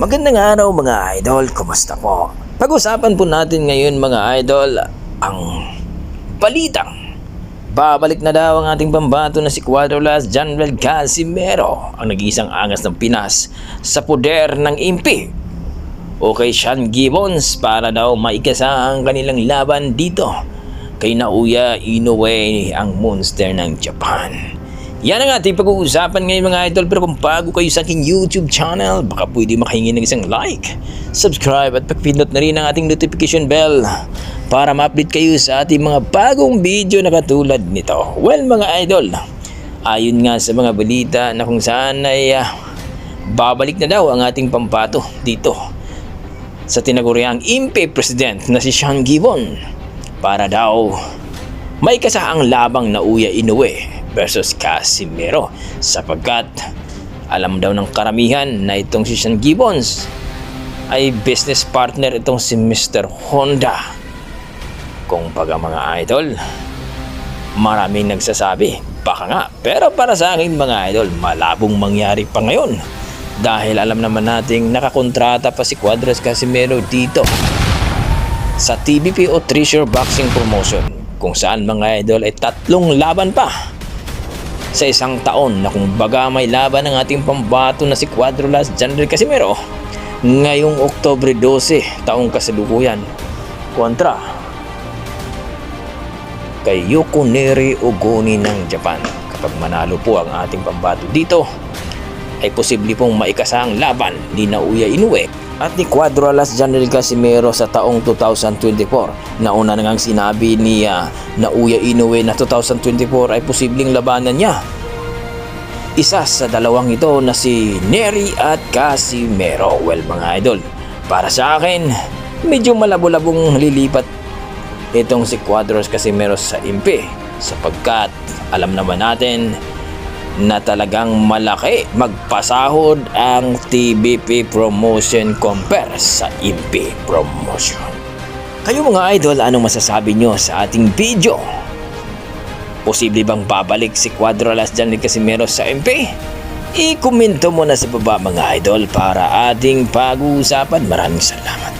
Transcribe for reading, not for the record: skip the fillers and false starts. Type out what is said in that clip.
Magandang araw mga idol, kumusta po? Pag-usapan po natin ngayon mga idol ang balitang babalik na daw ang ating pambato na si Cuadrolas General Casimero, ang nag-iisang angas ng Pinas sa poder ng INPI o kay Sean Gibbons para daw maikasa ang kanilang laban dito kay Naoya Inoue, ang monster ng Japan. Yan ang ating pag-uusapan ngayon mga idol, pero kung bago kayo sa aking YouTube channel, baka pwede makahingi ng isang like, subscribe at pag-pindot na rin ang ating notification bell para ma-update kayo sa ating mga bagong video na katulad nito. Well mga idol, ayon nga sa mga balita na kung saan ay babalik na daw ang ating pambato dito sa tinaguriang INPI President na si Sean Gibbons para daw may kasahang labang Naoya Inoue versus Casimero, sapagkat alam daw ng karamihan na itong si Sean Gibbons ay business partner itong si Mr. Honda. Kung baga mga idol, maraming nagsasabi baka nga, pero para sa akin mga idol, malabong mangyari pa ngayon dahil alam naman nating nakakontrata pa si Cuadras Casimero dito sa TBP o Treasure Boxing Promotion, kung saan mga idol ay 3 laban pa sa isang taon, na kung baga may laban ng ating pambato na si Cuadrolas General Casimero ngayong Oktubre 12 taong kasalukuyan kontra kay Yokoneri Ogoni ng Japan. Kapag manalo po ang ating pambato dito, ay posible pong maikasa ang laban ni Naoya Inoue at ni Cuadrolas General Casimero sa taong 2024. Nauna na ngang sinabi ni Naoya Inoue na 2024 ay posibleng labanan niya isa sa dalawang ito na si Nery at Casimero. Well mga idol, para sa akin medyo malabo-labong lilipat itong si Cuadras Casimero sa INPI, sapagkat alam naman natin na talagang malaki magpasahod ang TBP Promotion compare sa INPI Promotion. Kayo mga idol, anong masasabi nyo sa ating video? Posible bang babalik si Cuadrolas General Casimero sa INPI? I-komento mo na sa baba mga idol para ating pag-uusapan. Maraming salamat.